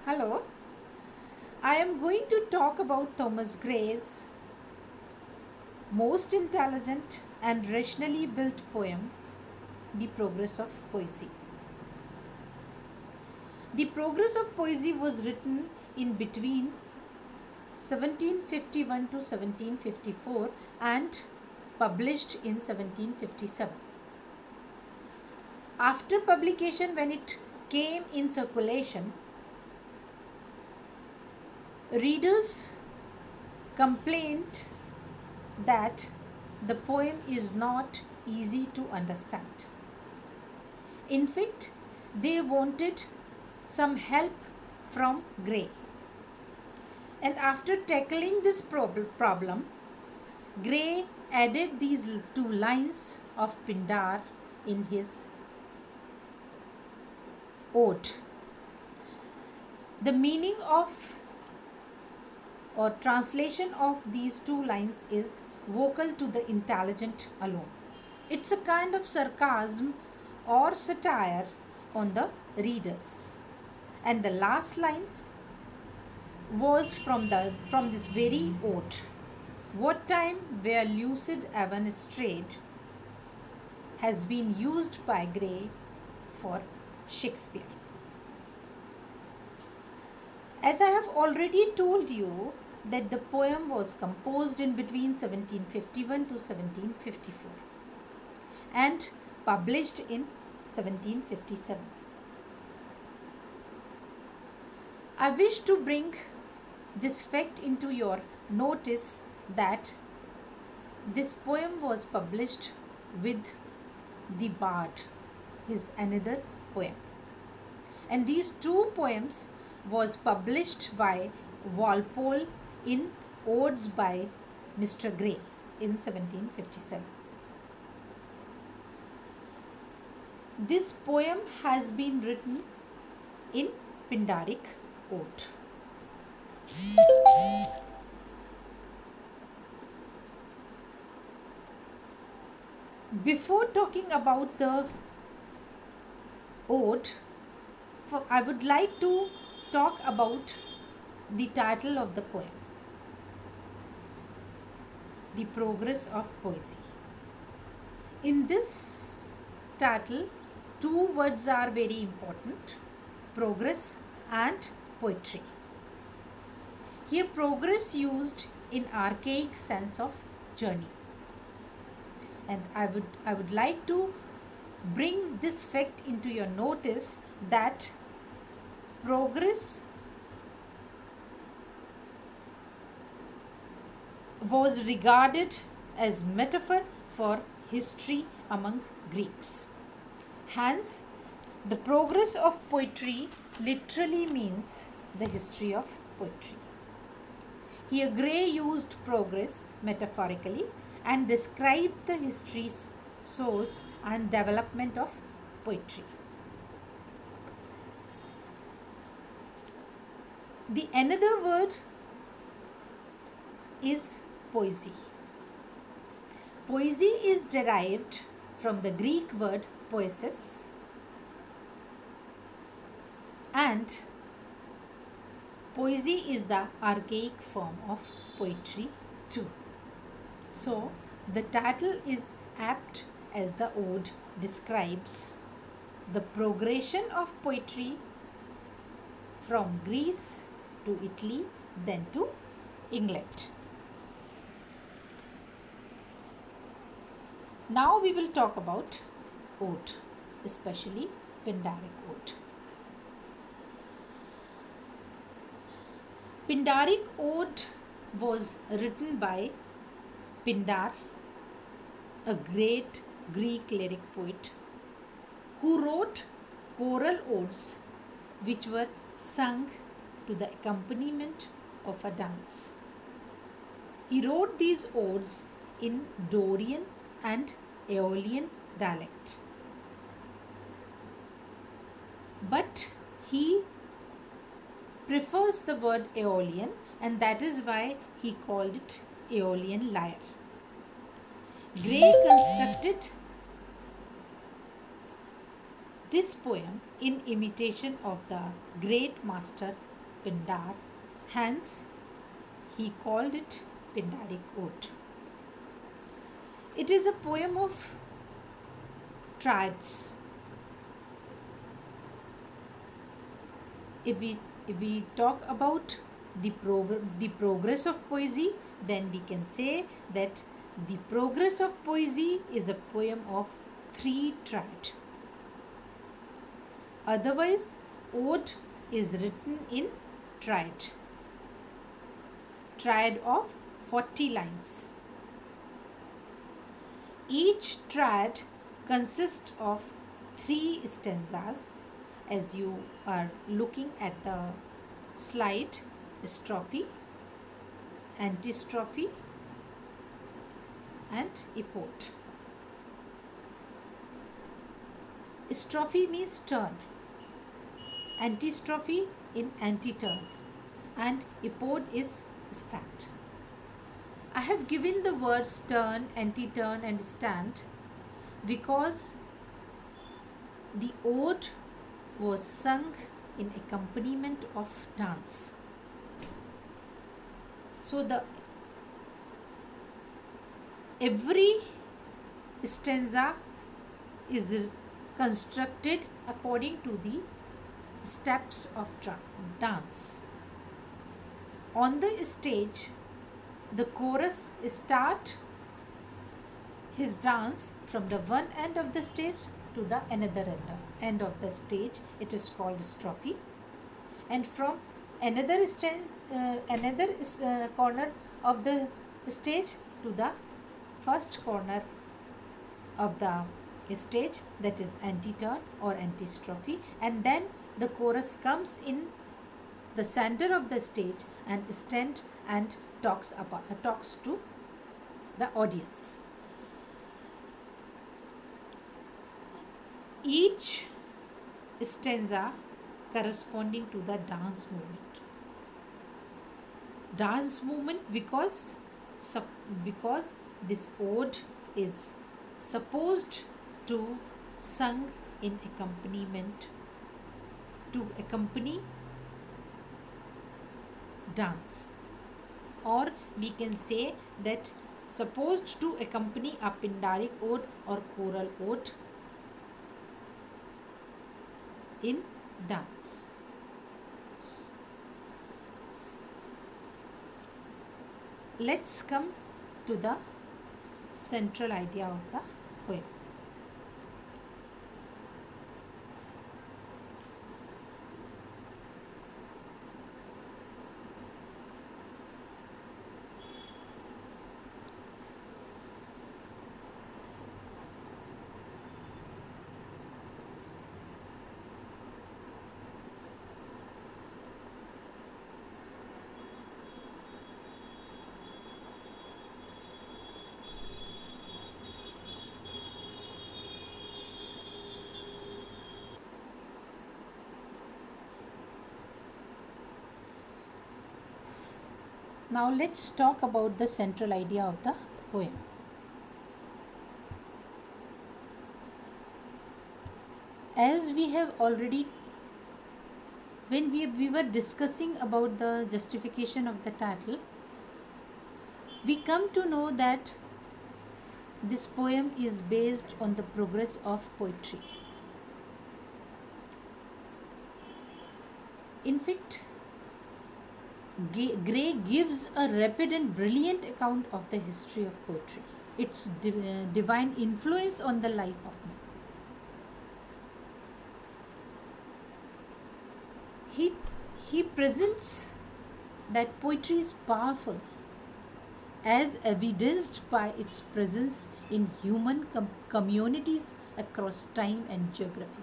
Hello, I am going to talk about Thomas Gray's most intelligent and rationally built poem, The Progress of Poesy. The Progress of Poesy was written in between 1751 to 1754 and published in 1757. After publication, when it came in circulation, readers complained that the poem is not easy to understand. In fact, they wanted some help from Gray. And after tackling this problem, Gray added these two lines of Pindar in his ode. The meaning of or translation of these two lines is vocal to the intelligent alone. It's a kind of sarcasm or satire on the readers. And the last line was from this very ode. What time where lucid Evan strayed has been used by Gray for Shakespeare. As I have already told you that the poem was composed in between 1751 to 1754 and published in 1757. I wish to bring this fact into your notice that this poem was published with The Bard, his another poem. And these two poems was published by Walpole in Odes by Mr. Gray in 1757. This poem has been written in Pindaric ode. Before talking about the ode, I would like to talk about the title of the poem, The Progress of Poesy. In this title, two words are very important: progress and poetry. Here, progress used in archaic sense of journey. And I would like to bring this fact into your notice that progress was regarded as metaphor for history among Greeks. Hence, the progress of poetry literally means the history of poetry. Here, Gray used progress metaphorically and described the history, source and development of poetry. The another word is poesy. Poesy is derived from the Greek word poesis, and poesy is the archaic form of poetry too. So, the title is apt as the ode describes the progression of poetry from Greece to Italy, then to England. Now we will talk about ode, especially Pindaric ode. Pindaric ode was written by Pindar, a great Greek lyric poet who wrote choral odes which were sung to the accompaniment of a dance. He wrote these odes in Dorian and Aeolian dialect. But he prefers the word Aeolian, and that is why he called it Aeolian lyre. Gray constructed this poem in imitation of the great master Pindar. Hence, he called it Pindaric Ode. It is a poem of triads. If we talk about the progress of poesy, then we can say that the progress of poesy is a poem of 3 triad. Otherwise, ode is written in triad of 40 lines. Each triad consists of 3 stanzas, as you are looking at the slide: strophe, antistrophe, and epode. Strophe means turn, antistrophe in anti-turn, and epode is stand. I have given the words turn, anti-turn and stand because the ode was sung in accompaniment of dance. So every stanza is constructed according to the steps of dance. On the stage, the chorus start his dance from the one end of the stage to the another end of the stage. It is called strophe. And from another corner of the stage to the first corner of the stage, that is anti-turn or antistrophe, and then the chorus comes in the center of the stage and stand and talks to the audience. Each stanza corresponding to the dance movement. Dance movement because this ode is supposed to sung in accompaniment to accompany dance, or we can say that supposed to accompany a Pindaric ode or choral ode in dance. Let's come to the central idea of the poem. Now let's talk about the central idea of the poem. As we have already, when we were discussing about the justification of the title, we come to know that this poem is based on the progress of poetry. In fact, Gray gives a rapid and brilliant account of the history of poetry, its divine influence on the life of man. He presents that poetry is powerful, as evidenced by its presence in human communities across time and geography.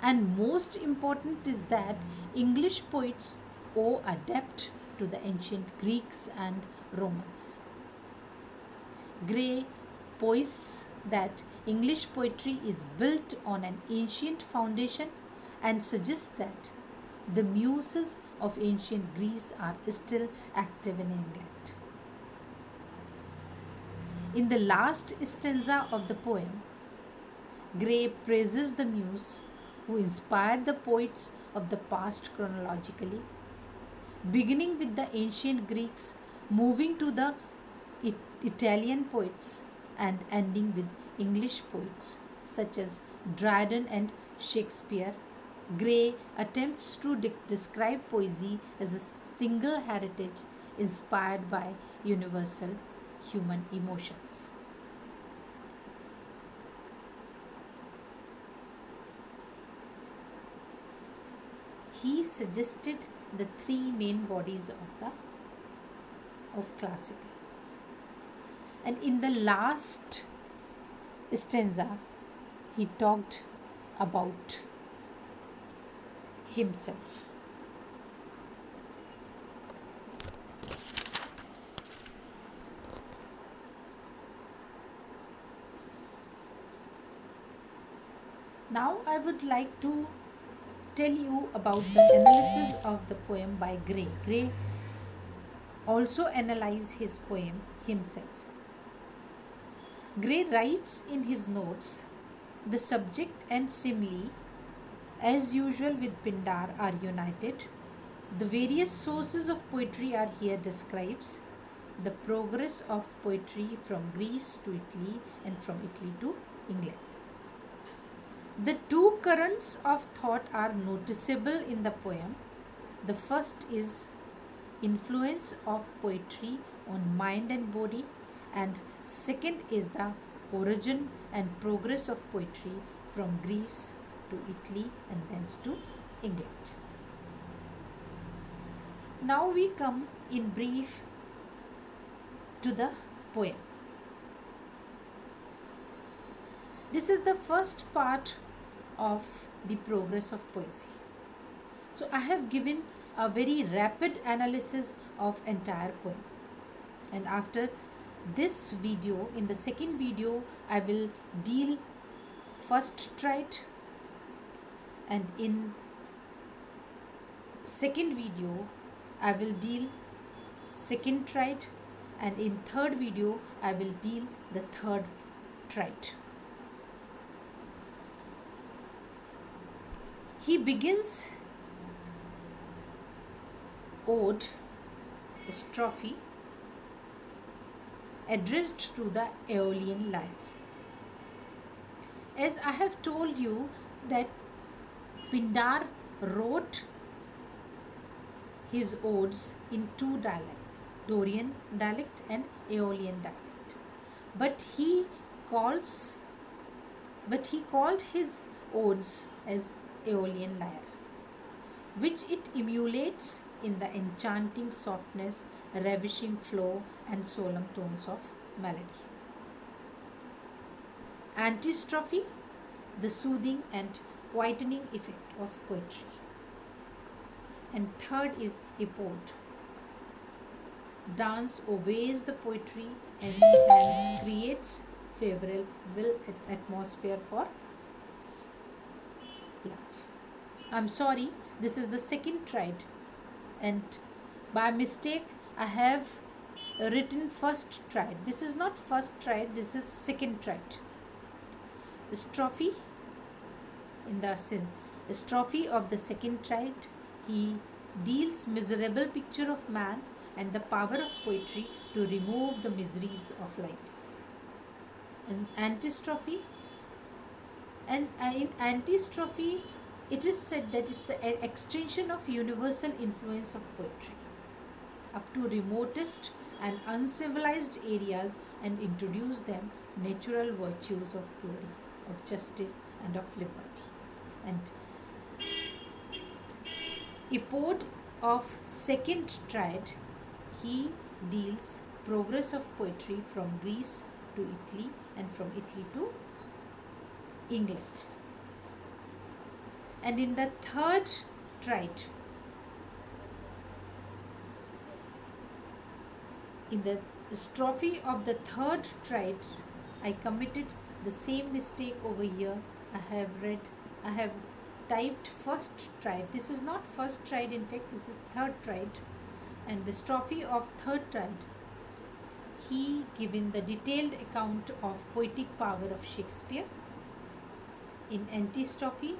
And most important is that English poets owe a debt to the ancient Greeks and Romans. Gray posits that English poetry is built on an ancient foundation and suggests that the muses of ancient Greece are still active in England. In the last stanza of the poem, Gray praises the muse who inspired the poets of the past chronologically beginning with the ancient Greeks, moving to the Italian poets, and ending with English poets such as Dryden and Shakespeare. Gray attempts to describe poesy as a single heritage inspired by universal human emotions. He suggested the three main bodies of classical. And in the last stanza, he talked about himself. Now I would like to tell you about the analysis of the poem by Gray. Gray also analyzed his poem himself. Gray writes in his notes, the subject and simile, as usual with Pindar, are united. The various sources of poetry are here describes. The progress of poetry from Greece to Italy and from Italy to England. The two currents of thought are noticeable in the poem. The first is influence of poetry on mind and body, and second is the origin and progress of poetry from Greece to Italy and thence to England. Now we come in brief to the poem. This is the first part of the progress of poesy. So I have given a very rapid analysis of entire poem, and after this video, in the second video, I will deal first trite, and in second video I will deal second trite, and in third video I will deal the third trite. He begins ode, strophe, addressed to the Aeolian lyre. As I have told you that Pindar wrote his odes in two dialects, Dorian dialect and Aeolian dialect. But he called his odes as Aeolian lyre, which it emulates in the enchanting softness, ravishing flow and solemn tones of melody. Antistrophe, the soothing and quietening effect of poetry. And third is epode. Dance obeys the poetry and hence creates favorable atmosphere for love. I'm sorry, this is the second trite, and by mistake I have written first trite. This is not first trite, this is second trite. Strophe, in the strophe of the second trite, he deals miserable picture of man and the power of poetry to remove the miseries of life. In antistrophe, in antistrophe, it is said that it's the extension of universal influence of poetry up to remotest and uncivilized areas and introduce them natural virtues of glory, of justice and of liberty. And epode of second trite, he deals progress of poetry from Greece to Italy and from Italy to England. And in the third trite, in the strophe of the third trite, I committed the same mistake over here. I have typed first trite. This is not first trite, in fact this is third trite. And the strophe of third trite, he given the detailed account of poetic power of Shakespeare. In antistrophe,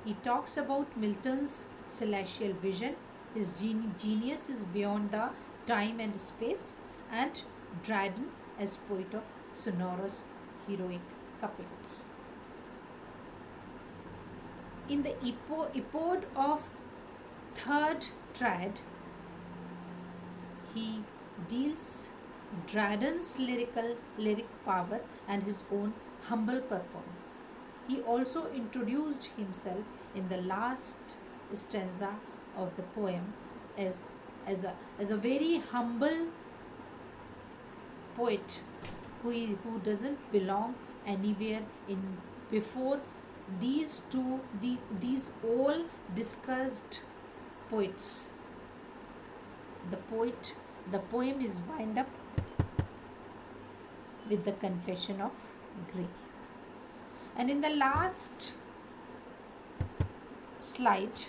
he talks about Milton's celestial vision His genius is beyond the time and space, and Dryden as poet of sonorous heroic couplets. In the epode of third triad, he deals Dryden's lyric power and his own humble performance. He also introduced himself in the last stanza of the poem as, as a very humble poet who doesn't belong anywhere in before these all discussed poets. The poem is wind up with the confession of Gray. And in the last slide,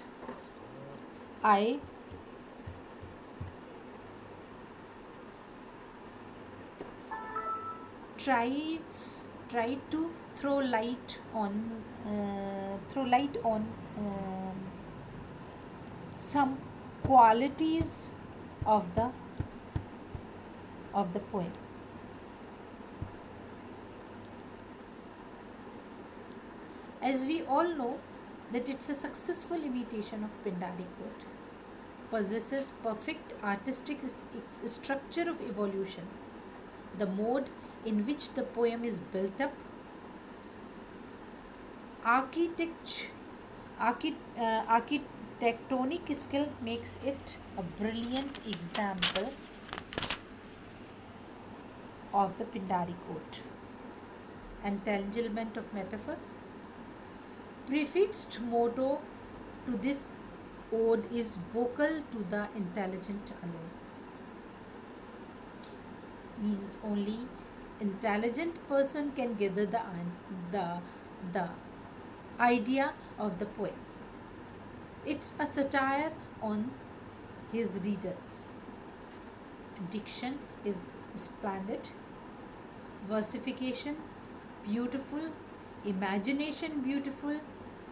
I tried to throw light on some qualities of the poem. As we all know that it's a successful imitation of Pindari quote, possesses perfect artistic structure of evolution. The mode in which the poem is built up, architectonic skill makes it a brilliant example of the Pindari quote. Entanglement of metaphor. Prefixed motto to this ode is vocal to the intelligent alone. Means only intelligent person can gather the idea of the poem. It's a satire on his readers. Diction is splendid, versification beautiful, imagination beautiful,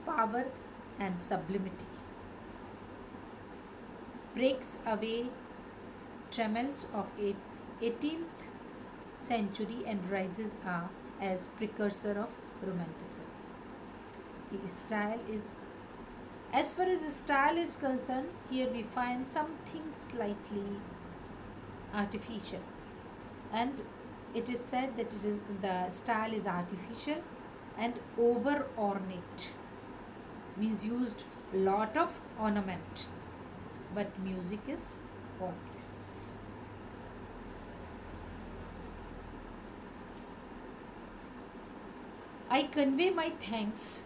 power and sublimity. Breaks away trammels of 18th century and rises as precursor of romanticism. The style is, as far as style is concerned, here we find something slightly artificial, and it is said that the style is artificial and over ornate, means used lot of ornament, but music is faultless. I convey my thanks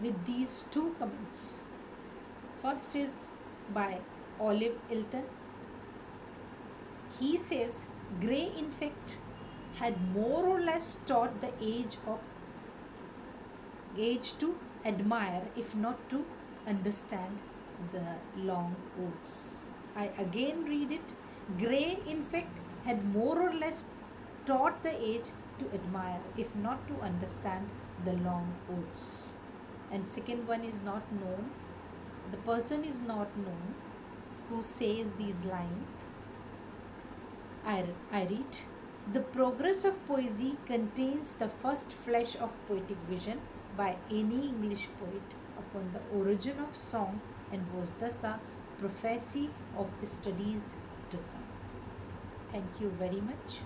with these two comments. First is by Olive Ilton. He says Gray in fact had more or less taught the age to admire, if not to understand, the long odes. I again read it. Gray in fact had more or less taught the age to admire, if not to understand, the long odes. And second one is not known. The person is not known who says these lines. I read, the progress of poesy contains the first flash of poetic vision by any English poet upon the origin of song, and was thus a prophecy of studies to come. Thank you very much.